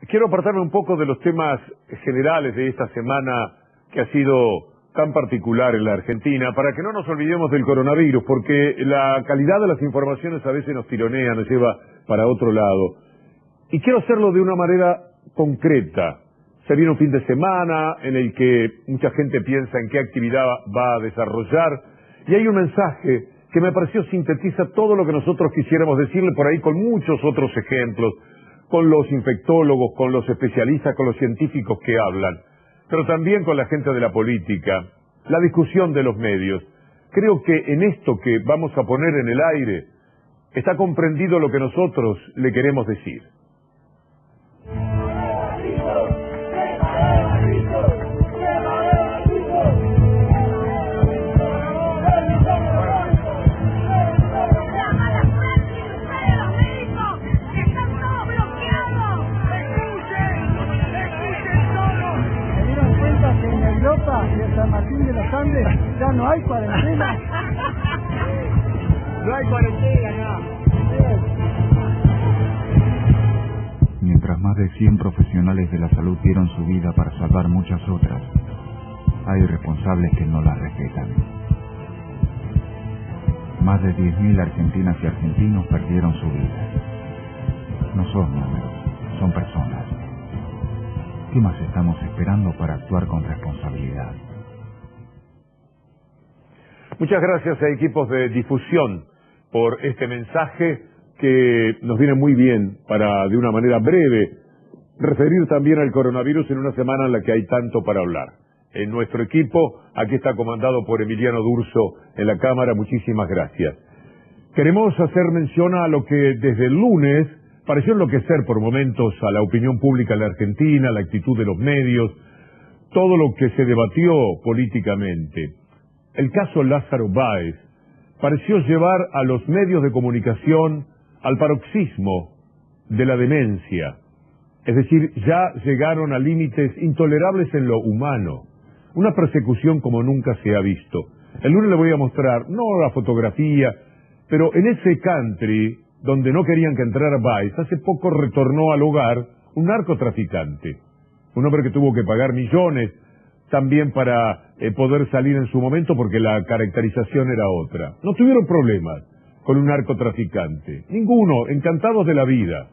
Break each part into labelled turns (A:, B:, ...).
A: quiero apartarme un poco de los temas generales de esta semana que ha sido tan particular en la Argentina, para que no nos olvidemos del coronavirus, porque la calidad de las informaciones a veces nos tironea, nos lleva para otro lado. Y quiero hacerlo de una manera concreta. Se viene un fin de semana en el que mucha gente piensa en qué actividad va a desarrollar, y hay un mensaje que me pareció sintetiza todo lo que nosotros quisiéramos decirle por ahí, con muchos otros ejemplos, con los infectólogos, con los especialistas, con los científicos que hablan, pero también con la gente de la política, la discusión de los medios. Creo que en esto que vamos a poner en el aire está comprendido lo que nosotros le queremos decir.
B: De San Martín de los Andes ya no hay cuarentena. No hay cuarentena, no.
C: Mientras más de 100 profesionales de la salud dieron su vida para salvar muchas otras, hay responsables que no las respetan. Más de 10.000 argentinas y argentinos perdieron su vida. No son números, son personas. ¿Qué más estamos esperando para actuar con responsabilidad?
A: Muchas gracias a equipos de difusión por este mensaje que nos viene muy bien para, de una manera breve, referir también al coronavirus en una semana en la que hay tanto para hablar. En nuestro equipo, aquí está comandado por Emiliano D'Urso en la cámara, muchísimas gracias. Queremos hacer mención a lo que desde el lunes pareció enloquecer por momentos a la opinión pública en la Argentina, la actitud de los medios, todo lo que se debatió políticamente. El caso Lázaro Báez pareció llevar a los medios de comunicación al paroxismo de la demencia. Es decir, ya llegaron a límites intolerables en lo humano. Una persecución como nunca se ha visto. El lunes le voy a mostrar, no la fotografía, pero en ese country donde no querían que entrara Báez, hace poco retornó al hogar un narcotraficante. Un hombre que tuvo que pagar millones también para poder salir en su momento porque la caracterización era otra. No tuvieron problemas con un narcotraficante. Ninguno, encantados de la vida.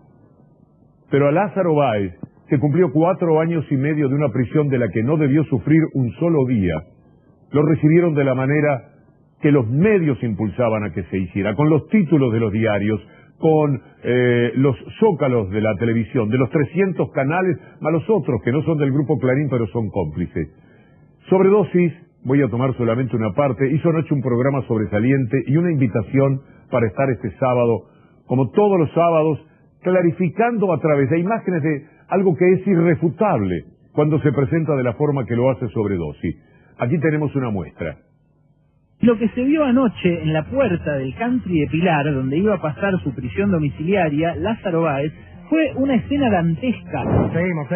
A: Pero a Lázaro Báez, que cumplió 4 años y medio de una prisión de la que no debió sufrir un solo día, lo recibieron de la manera que los medios impulsaban a que se hiciera, con los títulos de los diarios, con los zócalos de la televisión, de los 300 canales, más los otros que no son del grupo Clarín pero son cómplices. Sobredosis, voy a tomar solamente una parte, hizo anoche un programa sobresaliente y una invitación para estar este sábado, como todos los sábados, clarificando a través de imágenes de algo que es irrefutable cuando se presenta de la forma que lo hace Sobredosis. Aquí tenemos una muestra.
D: Lo que se vio anoche en la puerta del country de Pilar, donde iba a pasar su prisión domiciliaria, Lázaro Báez, fue una escena dantesca.
B: Seguimos.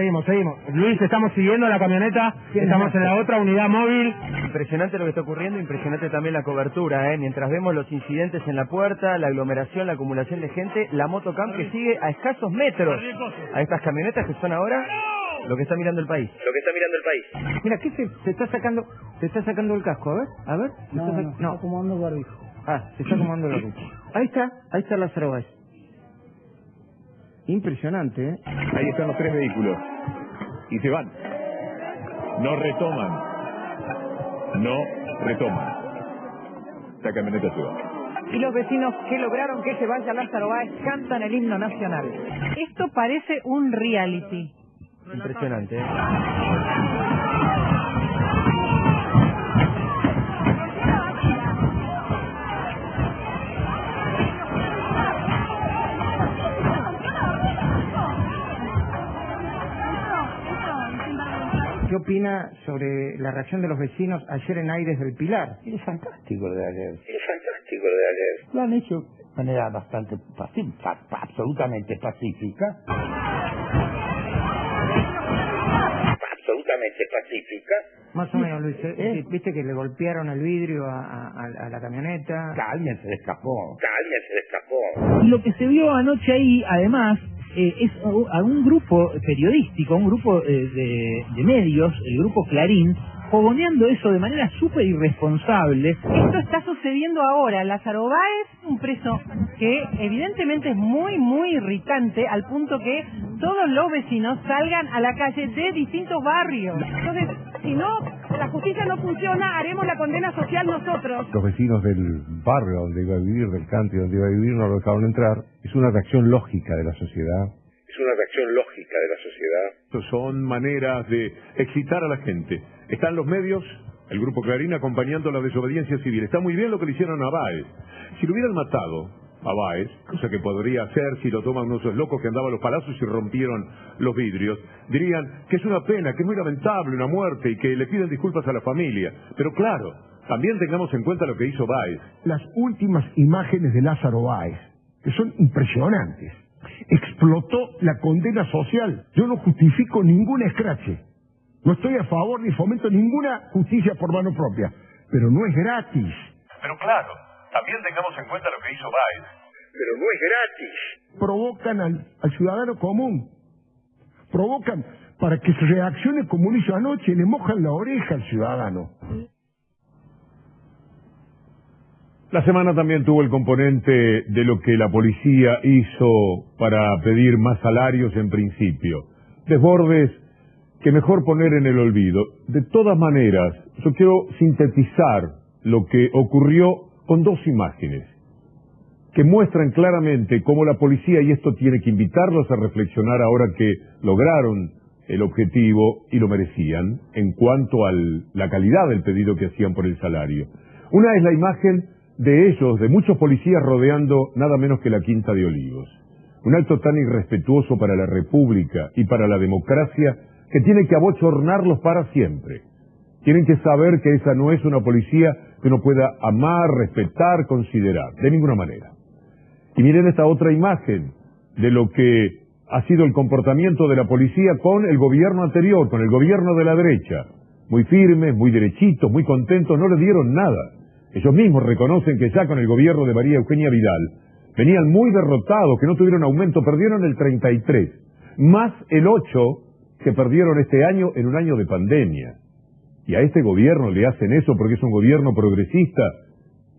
B: Luis, estamos siguiendo la camioneta, estamos en la otra unidad móvil.
E: Impresionante lo que está ocurriendo, impresionante también la cobertura, mientras vemos los incidentes en la puerta, la aglomeración, la acumulación de gente, la motocam que sigue a escasos metros a estas camionetas que son ahora lo que está mirando el país.
B: Mira, ¿qué se está sacando? Se está sacando el casco, a ver. No, está acomodando el barbijo. Se está acomodando el barbijo. Ahí está Lázaro Báez. Impresionante, ¿eh?
A: Ahí están los 3 vehículos. Y se van. No retoman. Esta camioneta se va.
F: Y los vecinos que lograron que se vaya Lázaro Báez cantan el himno nacional. Esto parece un reality.
E: Impresionante,
B: ¿Qué opina sobre la reacción de los vecinos ayer en Aires del Pilar?
G: Es fantástico lo de ayer. Lo han hecho de manera bastante pacífica, absolutamente pacífica.
B: Más o menos, Luis. ¿Viste que le golpearon el vidrio a la camioneta?
G: Que alguien se le escapó.
D: Y lo que se vio anoche ahí, además, es a un grupo periodístico, un grupo de medios, el grupo Clarín, fogoneando eso de manera súper irresponsable.
F: Esto está sucediendo ahora. Lázaro Báez, un preso que evidentemente es muy, muy irritante, al punto que todos los vecinos salgan a la calle de distintos barrios. Entonces, si no, la justicia no funciona, haremos la condena social nosotros.
H: Los vecinos del barrio donde iba a vivir, del country donde iba a vivir, no lo dejaron entrar. Es una reacción lógica de la sociedad.
A: Son maneras de excitar a la gente. Están los medios, el grupo Clarín, acompañando la desobediencia civil. Está muy bien lo que le hicieron a Báez. Si lo hubieran matado a Báez, cosa que podría hacer si lo toman unos locos que andaban a los palazos y rompieron los vidrios, dirían que es una pena, que es muy lamentable una muerte y que le piden disculpas a la familia. Pero claro, también tengamos en cuenta lo que hizo Báez.
I: Las últimas imágenes de Lázaro Báez, que son impresionantes. Explotó la condena social. Yo no justifico ningún escrache. No estoy a favor ni fomento ninguna justicia por mano propia. Pero no es gratis.
A: Pero claro, también tengamos en cuenta lo que hizo Báez.
I: Provocan al ciudadano común. Provocan para que se reaccione como lo hizo anoche. Le mojan la oreja al ciudadano.
A: La semana también tuvo el componente de lo que la policía hizo para pedir más salarios en principio. Desbordes que mejor poner en el olvido. De todas maneras, yo quiero sintetizar lo que ocurrió con dos imágenes que muestran claramente cómo la policía, y esto tiene que invitarlos a reflexionar ahora que lograron el objetivo y lo merecían en cuanto a la calidad del pedido que hacían por el salario. Una es la imagen de ellos, de muchos policías rodeando nada menos que la Quinta de Olivos. Un acto tan irrespetuoso para la República y para la democracia que tiene que abochornarlos para siempre. Tienen que saber que esa no es una policía que uno pueda amar, respetar, considerar, de ninguna manera. Y miren esta otra imagen de lo que ha sido el comportamiento de la policía con el gobierno anterior, con el gobierno de la derecha. Muy firmes, muy derechitos, muy contentos, no le dieron nada. Ellos mismos reconocen que ya con el gobierno de María Eugenia Vidal venían muy derrotados, que no tuvieron aumento, perdieron el 33, más el 8 que perdieron este año en un año de pandemia. Y a este gobierno le hacen eso porque es un gobierno progresista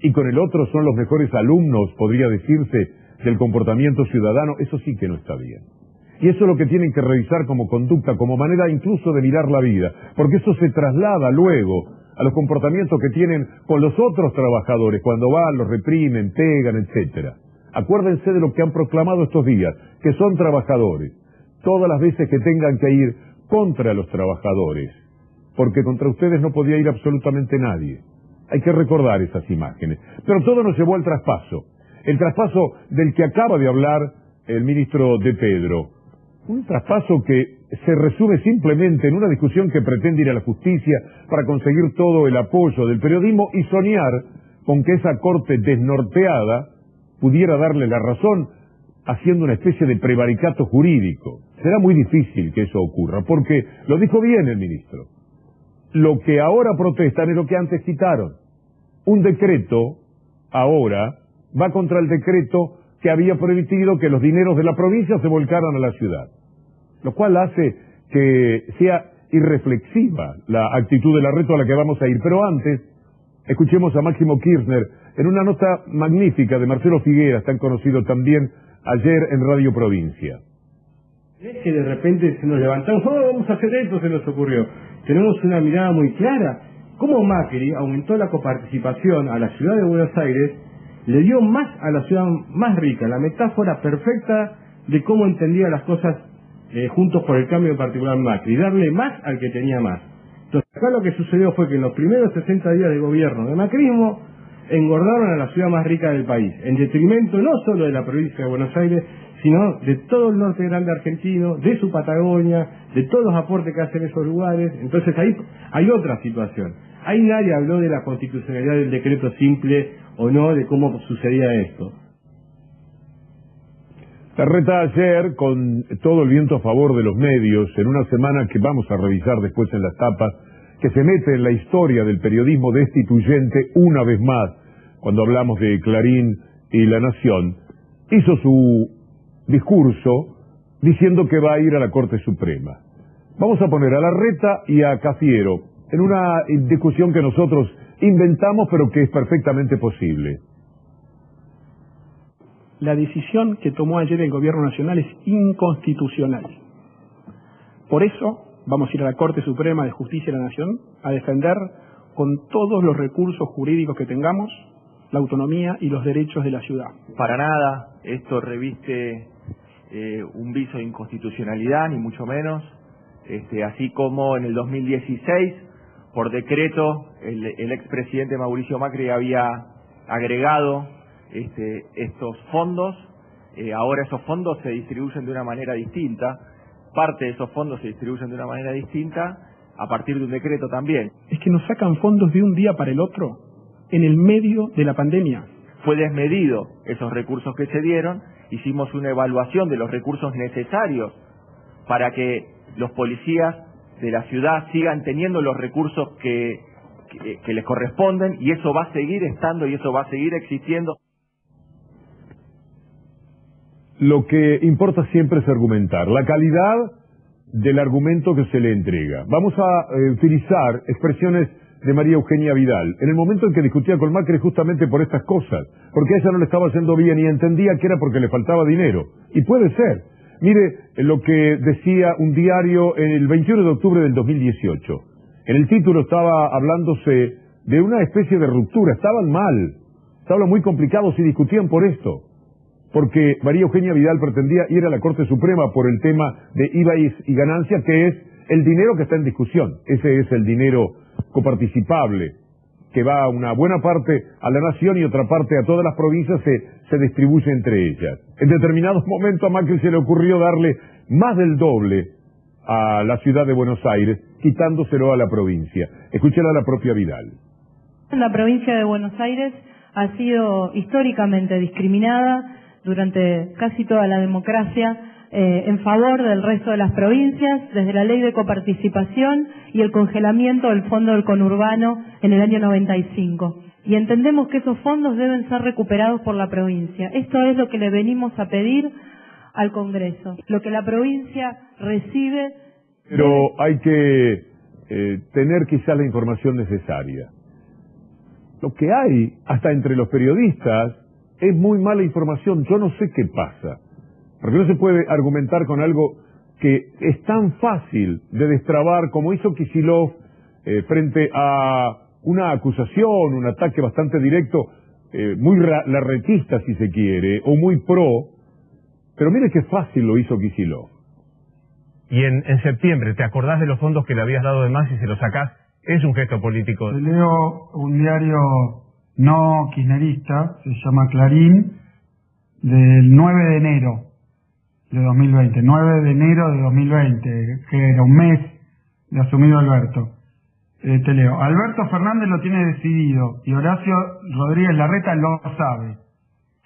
A: y con el otro son los mejores alumnos, podría decirse, del comportamiento ciudadano. Eso sí que no está bien. Y eso es lo que tienen que revisar como conducta, como manera incluso de mirar la vida, porque eso se traslada luego a los comportamientos que tienen con los otros trabajadores, cuando van, los reprimen, pegan, etcétera. Acuérdense de lo que han proclamado estos días, que son trabajadores. Todas las veces que tengan que ir contra los trabajadores, porque contra ustedes no podía ir absolutamente nadie. Hay que recordar esas imágenes. Pero todo nos llevó al traspaso. El traspaso del que acaba de hablar el ministro de Pedro. Un traspaso que se resume simplemente en una discusión que pretende ir a la justicia para conseguir todo el apoyo del periodismo y soñar con que esa corte desnorteada pudiera darle la razón haciendo una especie de prevaricato jurídico. Será muy difícil que eso ocurra, porque lo dijo bien el ministro. Lo que ahora protestan es lo que antes quitaron. Un decreto ahora va contra el decreto que había permitido que los dineros de la provincia se volcaran a la ciudad, lo cual hace que sea irreflexiva la actitud de la Larreto a la que vamos a ir. Pero antes, escuchemos a Máximo Kirchner en una nota magnífica de Marcelo Figueras, tan conocido también ayer en Radio Provincia.
J: Es que de repente se nos levantamos, vamos a hacer esto, se nos ocurrió. Tenemos una mirada muy clara. Cómo Macri aumentó la coparticipación a la ciudad de Buenos Aires, le dio más a la ciudad más rica, la metáfora perfecta de cómo entendía las cosas Juntos por el Cambio, en particular Macri, darle más al que tenía más. Entonces acá lo que sucedió fue que en los primeros 60 días de gobierno de macrismo engordaron a la ciudad más rica del país, en detrimento no solo de la provincia de Buenos Aires, sino de todo el norte grande argentino, de su Patagonia, de todos los aportes que hacen esos lugares. Entonces ahí hay otra situación. Ahí nadie habló de la constitucionalidad del decreto simple o no, de cómo sucedía esto.
A: Larreta ayer, con todo el viento a favor de los medios, en una semana que vamos a revisar después en las tapas, que se mete en la historia del periodismo destituyente una vez más, cuando hablamos de Clarín y La Nación, hizo su discurso diciendo que va a ir a la Corte Suprema. Vamos a poner a Larreta y a Cafiero en una discusión que nosotros inventamos, pero que es perfectamente posible.
K: La decisión que tomó ayer el Gobierno Nacional es inconstitucional. Por eso vamos a ir a la Corte Suprema de Justicia de la Nación a defender con todos los recursos jurídicos que tengamos la autonomía y los derechos de la ciudad.
L: Para nada esto reviste un viso de inconstitucionalidad, ni mucho menos. Así como en el 2016, por decreto, el expresidente Mauricio Macri había agregado estos fondos. Ahora esos fondos se distribuyen de una manera distinta. Parte de esos fondos se distribuyen de una manera distinta a partir de un decreto también.
K: Es que nos sacan fondos de un día para el otro, en el medio de la pandemia.
L: Fue desmedido esos recursos que se dieron, hicimos una evaluación de los recursos necesarios para que los policías de la ciudad sigan teniendo los recursos que les corresponden, y eso va a seguir estando y eso va a seguir existiendo.
A: Lo que importa siempre es argumentar, la calidad del argumento que se le entrega. Vamos a utilizar expresiones de María Eugenia Vidal, en el momento en que discutía con Macri justamente por estas cosas, porque a ella no le estaba haciendo bien y entendía que era porque le faltaba dinero. Y puede ser. Mire lo que decía un diario el 21 de octubre del 2018. En el título estaba hablándose de una especie de ruptura, estaban mal, estaban muy complicados y discutían por esto, porque María Eugenia Vidal pretendía ir a la Corte Suprema por el tema de IVA y ganancia, que es el dinero que está en discusión. Ese es el dinero coparticipable, que va una buena parte a la nación y otra parte a todas las provincias, se distribuye entre ellas. En determinados momentos a Macri se le ocurrió darle más del doble a la ciudad de Buenos Aires, quitándoselo a la provincia. Escúchela a la propia Vidal.
M: La provincia de Buenos Aires ha sido históricamente discriminada durante casi toda la democracia en favor del resto de las provincias, desde la ley de coparticipación y el congelamiento del fondo del conurbano en el año 95. Y entendemos que esos fondos deben ser recuperados por la provincia. Esto es lo que le venimos a pedir al Congreso. Lo que la provincia recibe...
A: Pero hay que tener quizás la información necesaria. Lo que hay, hasta entre los periodistas, es muy mala información. Yo no sé qué pasa. Porque no se puede argumentar con algo que es tan fácil de destrabar como hizo Kicillof frente a una acusación, un ataque bastante directo, muy larretista si se quiere, o muy pro. Pero mire qué fácil lo hizo Kicillof.
N: Y en septiembre, ¿te acordás de los fondos que le habías dado de más y se los sacás? Es un gesto político.
O: Leo un diario no kirchnerista, se llama Clarín, del 9 de enero de 2020. 9 de enero de 2020, que era un mes de asumido Alberto. Te leo. Alberto Fernández lo tiene decidido y Horacio Rodríguez Larreta lo sabe.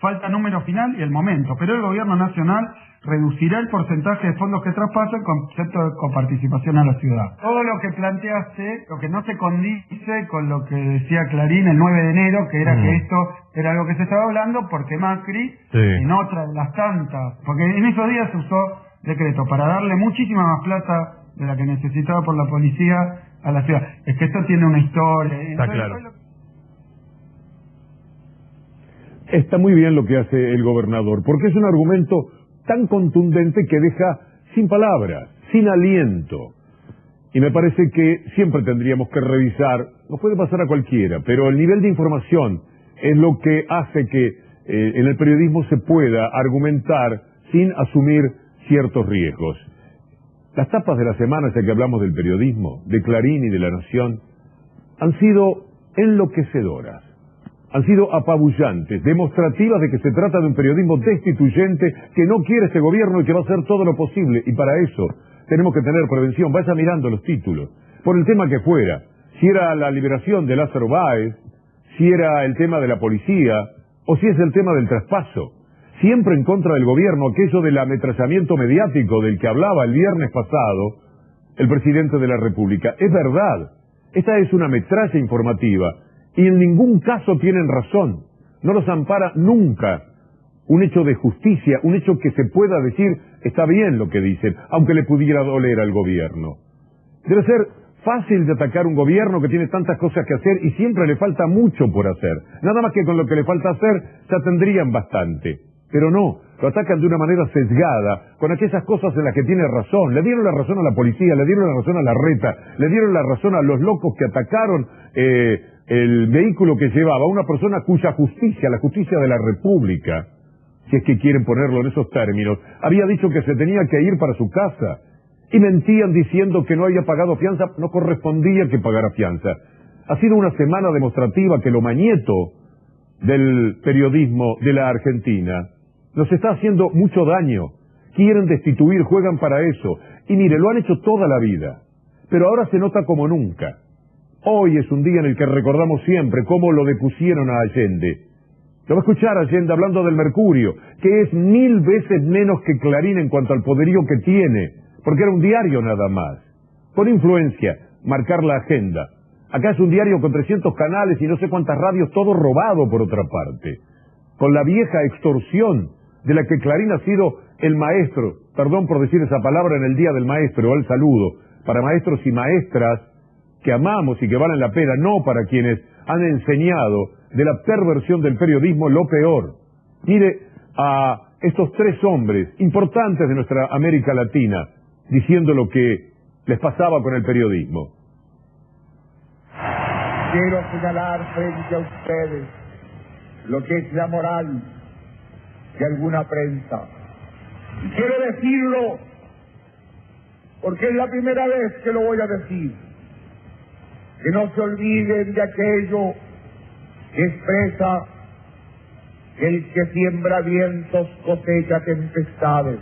O: Falta número final y el momento, pero el gobierno nacional reducirá el porcentaje de fondos que traspasa el concepto de coparticipación a la ciudad. Todo lo que planteaste, lo que no se condice con lo que decía Clarín el 9 de enero, que era que esto era algo que se estaba hablando, porque Macri, en otra de las tantas, porque en esos días se usó decreto para darle muchísima más plata de la que necesitaba por la policía a la ciudad. Es que esto tiene una historia.
N: Está claro.
A: Está muy bien lo que hace el gobernador, porque es un argumento tan contundente que deja sin palabras, sin aliento. Y me parece que siempre tendríamos que revisar, nos puede pasar a cualquiera, pero el nivel de información es lo que hace que en el periodismo se pueda argumentar sin asumir ciertos riesgos. Las tapas de la semana, ya que hablamos del periodismo, de Clarín y de La Nación, han sido enloquecedoras. Han sido apabullantes, demostrativas de que se trata de un periodismo destituyente que no quiere este gobierno y que va a hacer todo lo posible. Y para eso tenemos que tener prevención. Vaya mirando los títulos, por el tema que fuera. Si era la liberación de Lázaro Báez, si era el tema de la policía, o si es el tema del traspaso. Siempre en contra del gobierno, aquello del ametrallamiento mediático del que hablaba el viernes pasado el presidente de la República. Es verdad, esta es una metralla informativa. Y en ningún caso tienen razón, no los ampara nunca un hecho de justicia, un hecho que se pueda decir está bien lo que dicen, aunque le pudiera doler al gobierno. Debe ser fácil de atacar un gobierno que tiene tantas cosas que hacer y siempre le falta mucho por hacer. Nada más que con lo que le falta hacer ya tendrían bastante. Pero no, lo atacan de una manera sesgada, con aquellas cosas en las que tiene razón. Le dieron la razón a la policía, le dieron la razón a Larreta, le dieron la razón a los locos que atacaron el vehículo que llevaba una persona cuya justicia, la justicia de la República, si es que quieren ponerlo en esos términos, había dicho que se tenía que ir para su casa. Y mentían diciendo que no había pagado fianza, no correspondía que pagara fianza. Ha sido una semana demostrativa que lo mañeto del periodismo de la Argentina nos está haciendo mucho daño. Quieren destituir, juegan para eso. Y mire, lo han hecho toda la vida, pero ahora se nota como nunca. Hoy es un día en el que recordamos siempre cómo lo depusieron a Allende. Lo va a escuchar Allende hablando del Mercurio, que es 1000 veces menos que Clarín en cuanto al poderío que tiene, porque era un diario nada más, con influencia, marcar la agenda. Acá es un diario con 300 canales y no sé cuántas radios, todo robado por otra parte, con la vieja extorsión de la que Clarín ha sido el maestro, perdón por decir esa palabra en el Día del Maestro, al saludo, para maestros y maestras que amamos y que valen la pena, no para quienes han enseñado de la perversión del periodismo lo peor. Mire a estos 3 hombres importantes de nuestra América Latina diciendo lo que les pasaba con el periodismo.
P: Quiero señalar frente a ustedes lo que es la moral de alguna prensa. Y quiero decirlo porque es la primera vez que lo voy a decir. Que no se olviden de aquello que expresa que el que siembra vientos cosecha tempestades.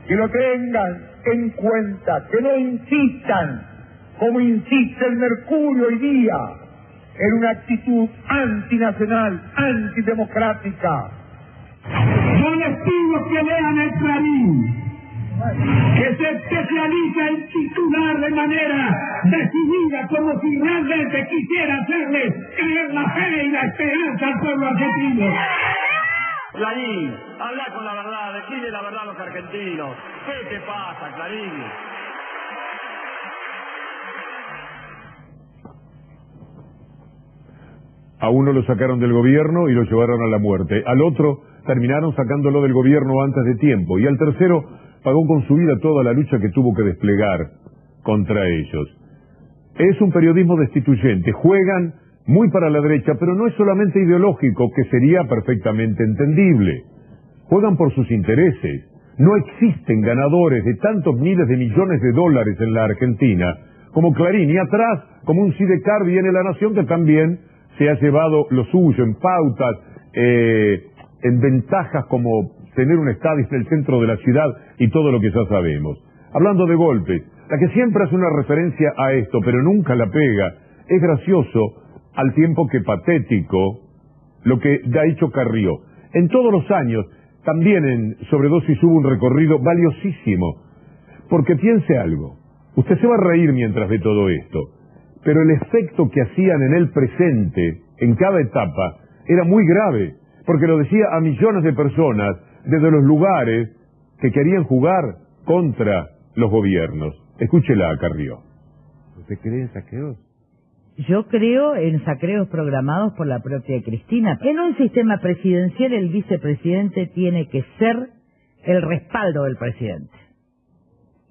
P: Que lo tengan en cuenta, que no insistan, como insiste el Mercurio hoy día, en una actitud antinacional, antidemocrática.
Q: Yo les pido que lean el Clarín, que se especializa en titular de manera decidida, como si realmente quisiera hacerle creer la fe y la esperanza al pueblo argentino.
R: Clarín, habla con la verdad, decide la verdad a los argentinos. ¿Qué te pasa, Clarín?
A: A uno lo sacaron del gobierno y lo llevaron a la muerte. Al otro terminaron sacándolo del gobierno antes de tiempo. Y al tercero pagó con su vida toda la lucha que tuvo que desplegar contra ellos. Es un periodismo destituyente. Juegan muy para la derecha, pero no es solamente ideológico, que sería perfectamente entendible. Juegan por sus intereses. No existen ganadores de tantos miles de millones de dólares en la Argentina como Clarín. Y atrás, como un sidecar, viene La Nación, que también se ha llevado lo suyo en pautas, en ventajas como tener un estadio en el centro de la ciudad y todo lo que ya sabemos. Hablando de golpes, la que siempre hace una referencia a esto, pero nunca la pega, es gracioso al tiempo que patético lo que ha hecho Carrió. En todos los años, también en Sobredosis hubo un recorrido valiosísimo, porque piense algo, usted se va a reír mientras ve todo esto, pero el efecto que hacían en el presente, en cada etapa, era muy grave, porque lo decía a millones de personas desde los lugares que querían jugar contra los gobiernos. Escúchela, Carrió.
H: ¿Usted cree en saqueos?
S: Yo creo en saqueos programados por la propia Cristina. En un sistema presidencial el vicepresidente tiene que ser el respaldo del presidente.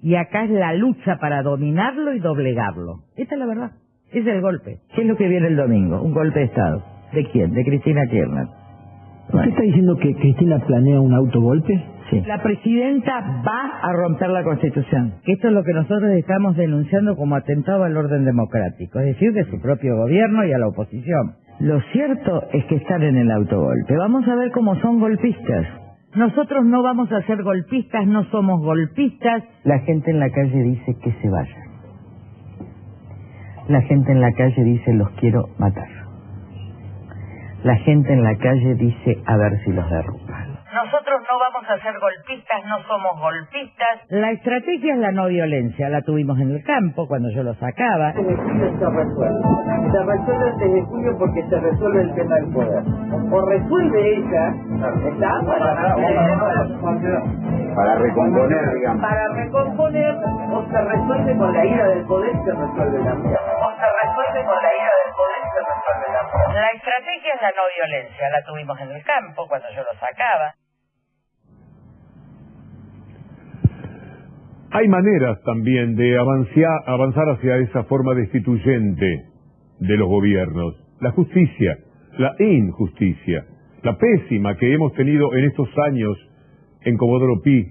S: Y acá es la lucha para dominarlo y doblegarlo. Esta es la verdad. Es el golpe. ¿Qué es lo que viene el domingo? Un golpe de Estado. ¿De quién? De Cristina Kirchner.
T: ¿Usted está diciendo que Cristina planea un autogolpe?
S: Sí. La presidenta va a romper la Constitución. Esto es lo que nosotros estamos denunciando como atentado al orden democrático, es decir, de su propio gobierno y a la oposición. Lo cierto es que están en el autogolpe. Vamos a ver cómo son golpistas. Nosotros no vamos a ser golpistas, no somos golpistas. La gente en la calle dice que se vayan. La gente en la calle dice los quiero matar. La gente en la calle dice a ver si los derrumban. Nosotros nosotros no vamos a ser golpistas, no somos golpistas. La estrategia es la no violencia, la tuvimos en el campo cuando yo lo sacaba.
U: Se resuelve antes de junio porque se resuelve el tema del poder. O resuelve ella, ¿está?
G: Para recomponer, digamos.
U: Para recomponer, o se resuelve con la ira del poder y se resuelve la vida.
S: La estrategia es la no violencia, la tuvimos en el campo cuando yo lo sacaba.
A: Hay maneras también de avanzar hacia esa forma destituyente de los gobiernos. La justicia, la injusticia, la pésima que hemos tenido en estos años en Comodoro Pi,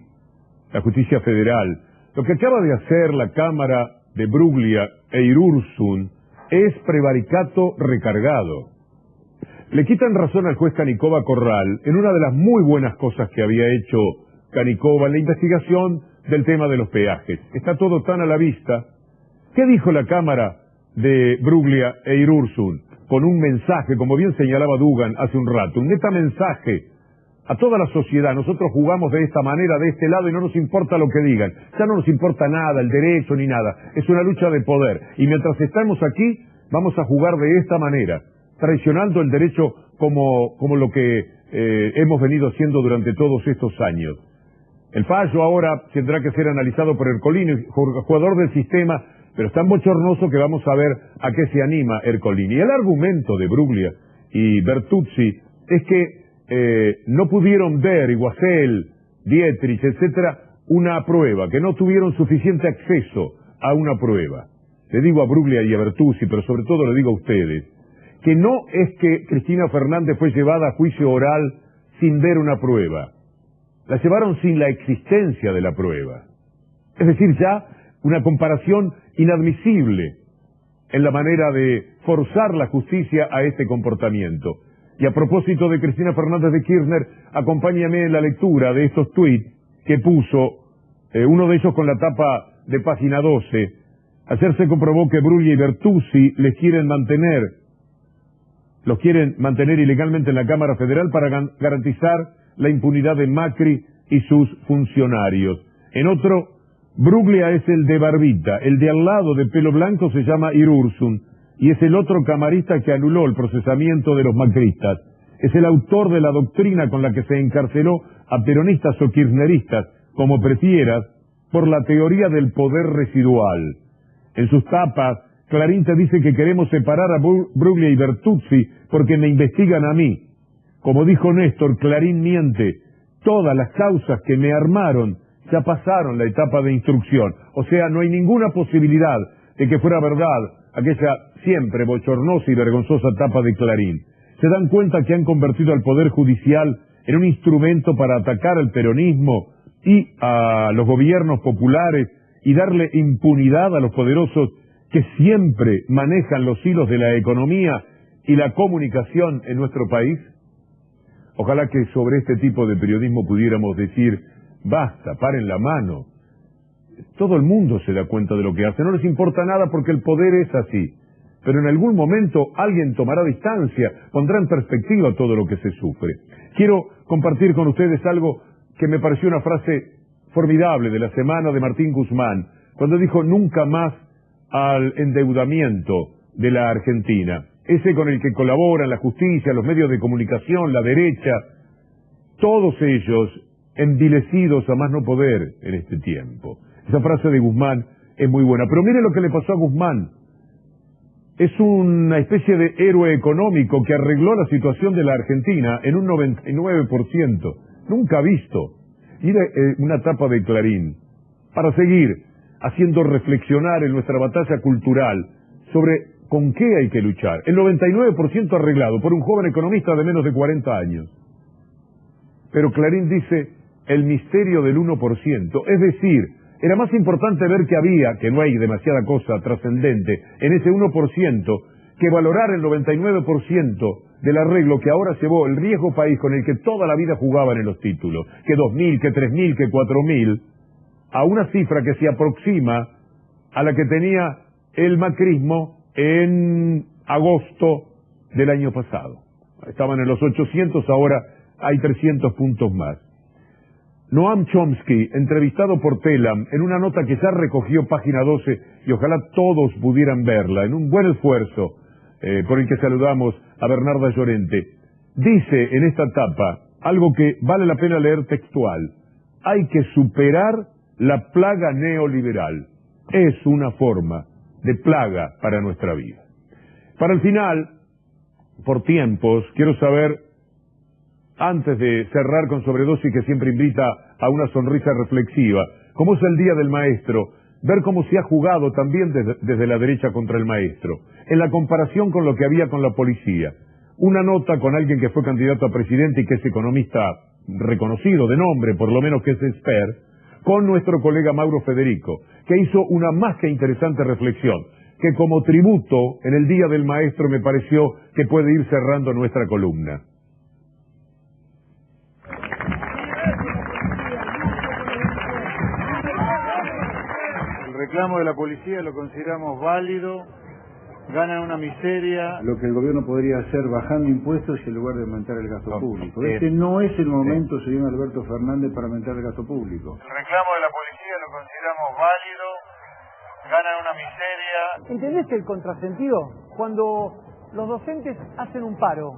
A: la justicia federal. Lo que acaba de hacer la Cámara de Bruglia e Irurzun es prevaricato recargado. Le quitan razón al juez Canicova Corral en una de las muy buenas cosas que había hecho Canicova en la investigación del tema de los peajes. Está todo tan a la vista. ¿Qué dijo la Cámara de Bruglia e Irurzun? Con un mensaje, como bien señalaba Dugan hace un rato, un metamensaje a toda la sociedad. Nosotros jugamos de esta manera, de este lado, y no nos importa lo que digan. Ya no nos importa nada, el derecho ni nada. Es una lucha de poder. Y mientras estamos aquí, vamos a jugar de esta manera, traicionando el derecho como lo que hemos venido haciendo durante todos estos años. El fallo ahora tendrá que ser analizado por Ercolini, jugador del sistema, pero es tan bochornoso que vamos a ver a qué se anima Ercolini. El argumento de Bruglia y Bertuzzi es que no pudieron ver, Iguacel, Dietrich, etcétera, una prueba, que no tuvieron suficiente acceso a una prueba. Le digo a Bruglia y a Bertuzzi, pero sobre todo le digo a ustedes, que no es que Cristina Fernández fue llevada a juicio oral sin ver una prueba. La llevaron sin la existencia de la prueba. Es decir, ya una comparación inadmisible en la manera de forzar la justicia a este comportamiento. Y a propósito de Cristina Fernández de Kirchner, acompáñame en la lectura de estos tuits que puso, uno de ellos con la tapa de página 12. Ayer se comprobó que Bruglia y Bertuzzi los quieren mantener ilegalmente en la Cámara Federal para garantizar la impunidad de Macri y sus funcionarios. En otro, Bruglia es el de barbita, el de al lado de pelo blanco se llama Irurzun, y es el otro camarista que anuló el procesamiento de los macristas. Es el autor de la doctrina con la que se encarceló a peronistas o kirchneristas, como prefieras, por la teoría del poder residual. En sus tapas, Clarín te dice que queremos separar a Bruglia y Bertuzzi porque me investigan a mí. Como dijo Néstor, Clarín miente. Todas las causas que me armaron ya pasaron la etapa de instrucción. O sea, no hay ninguna posibilidad de que fuera verdad aquella siempre bochornosa y vergonzosa tapa de Clarín. ¿Se dan cuenta que han convertido al Poder Judicial en un instrumento para atacar al peronismo y a los gobiernos populares y darle impunidad a los poderosos que siempre manejan los hilos de la economía y la comunicación en nuestro país? Ojalá que sobre este tipo de periodismo pudiéramos decir, basta, paren la mano. Todo el mundo se da cuenta de lo que hace, no les importa nada porque el poder es así. Pero en algún momento alguien tomará distancia, pondrá en perspectiva todo lo que se sufre. Quiero compartir con ustedes algo que me pareció una frase formidable de la semana de Martín Guzmán, cuando dijo nunca más al endeudamiento de la Argentina. Ese con el que colaboran la justicia, los medios de comunicación, la derecha, todos ellos envilecidos a más no poder en este tiempo. Esa frase de Guzmán es muy buena. Pero mire lo que le pasó a Guzmán. Es una especie de héroe económico que arregló la situación de la Argentina en un 99%. Nunca visto. Mire una tapa de Clarín. Para seguir haciendo reflexionar en nuestra batalla cultural sobre con qué hay que luchar. El 99% arreglado por un joven economista de menos de 40 años. Pero Clarín dice el misterio del 1%. Es decir, era más importante ver que había, que no hay demasiada cosa trascendente, en ese 1%, que valorar el 99% del arreglo que ahora llevó el viejo país con el que toda la vida jugaban en los títulos, que 2.000, que 3.000, que 4.000, a una cifra que se aproxima a la que tenía el macrismo en agosto del año pasado. Estaban en los 800, ahora hay 300 puntos más. Noam Chomsky, entrevistado por Telam, en una nota que ya recogió Página 12, y ojalá todos pudieran verla, en un buen esfuerzo por el que saludamos a Bernarda Llorente, dice en esta etapa algo que vale la pena leer textual: hay que superar la plaga neoliberal. Es una forma de plaga para nuestra vida. Para el final, por tiempos, quiero saber, antes de cerrar con Sobredosis, que siempre invita a una sonrisa reflexiva, como es el Día del Maestro, ver cómo se ha jugado también desde la derecha contra el maestro, en la comparación con lo que había con la policía. Una nota con alguien que fue candidato a presidente y que es economista reconocido de nombre, por lo menos que es expert, con nuestro colega Mauro Federico, que hizo una más que interesante reflexión, que como tributo en el Día del Maestro me pareció que puede ir cerrando nuestra columna.
C: El reclamo de la policía lo consideramos válido, ganan una miseria.
V: Lo que el gobierno podría hacer bajando impuestos en lugar de aumentar el gasto público. Este no es el momento, señor Alberto Fernández, para aumentar el gasto público.
C: El reclamo de la policía lo consideramos válido, ganan una miseria.
W: ¿Entendés el contrasentido? Cuando los docentes hacen un paro,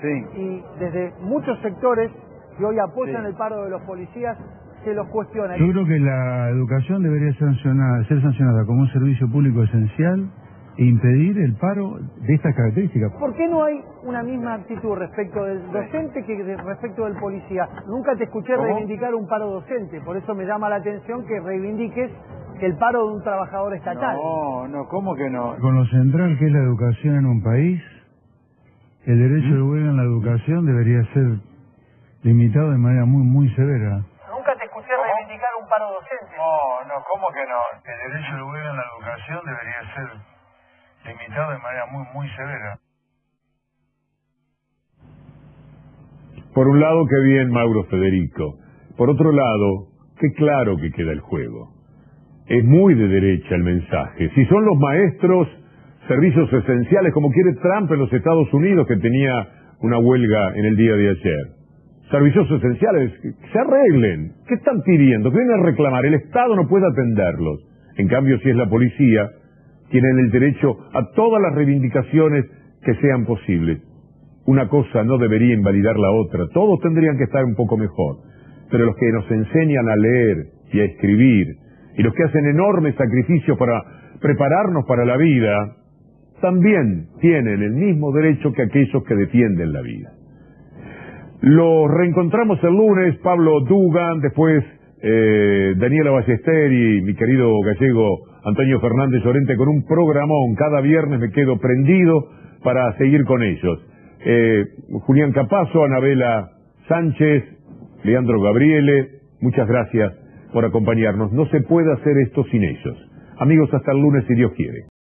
W: y desde muchos sectores que hoy apoyan el paro de los policías, se los cuestiona.
V: Yo creo que la educación debería ser sancionada como un servicio público esencial e impedir el paro de estas características.
W: ¿Por qué no hay una misma actitud respecto del docente que respecto del policía? Nunca te escuché reivindicar un paro docente, por eso me llama la atención que reivindiques el paro de un trabajador estatal.
C: No, ¿cómo que no?
V: Con lo central que es la educación en un país, el derecho del gobierno a la educación debería ser limitado de manera muy severa.
W: Nunca te escuché reivindicar un paro docente.
C: No, ¿cómo que no?
V: El derecho del gobierno a la educación debería ser limitado de manera muy severa.
A: Por un lado, qué bien Mauro Federico. Por otro lado, qué claro que queda el juego. Es muy de derecha el mensaje. Si son los maestros, servicios esenciales, como quiere Trump en los Estados Unidos, que tenía una huelga en el día de ayer. Servicios esenciales, que se arreglen. ¿Qué están pidiendo? ¿Qué vienen a reclamar? El Estado no puede atenderlos. En cambio, si es la policía, tienen el derecho a todas las reivindicaciones que sean posibles. Una cosa no debería invalidar la otra. Todos tendrían que estar un poco mejor. Pero los que nos enseñan a leer y a escribir, y los que hacen enormes sacrificios para prepararnos para la vida, también tienen el mismo derecho que aquellos que defienden la vida. Los reencontramos el lunes, Pablo Dugan, después Daniela Ballester y mi querido gallego Antonio Fernández Llorente con un programón. Cada viernes me quedo prendido para seguir con ellos. Julián Capazo, Anabela Sánchez, Leandro Gabriele, muchas gracias por acompañarnos. No se puede hacer esto sin ellos. Amigos, hasta el lunes si Dios quiere.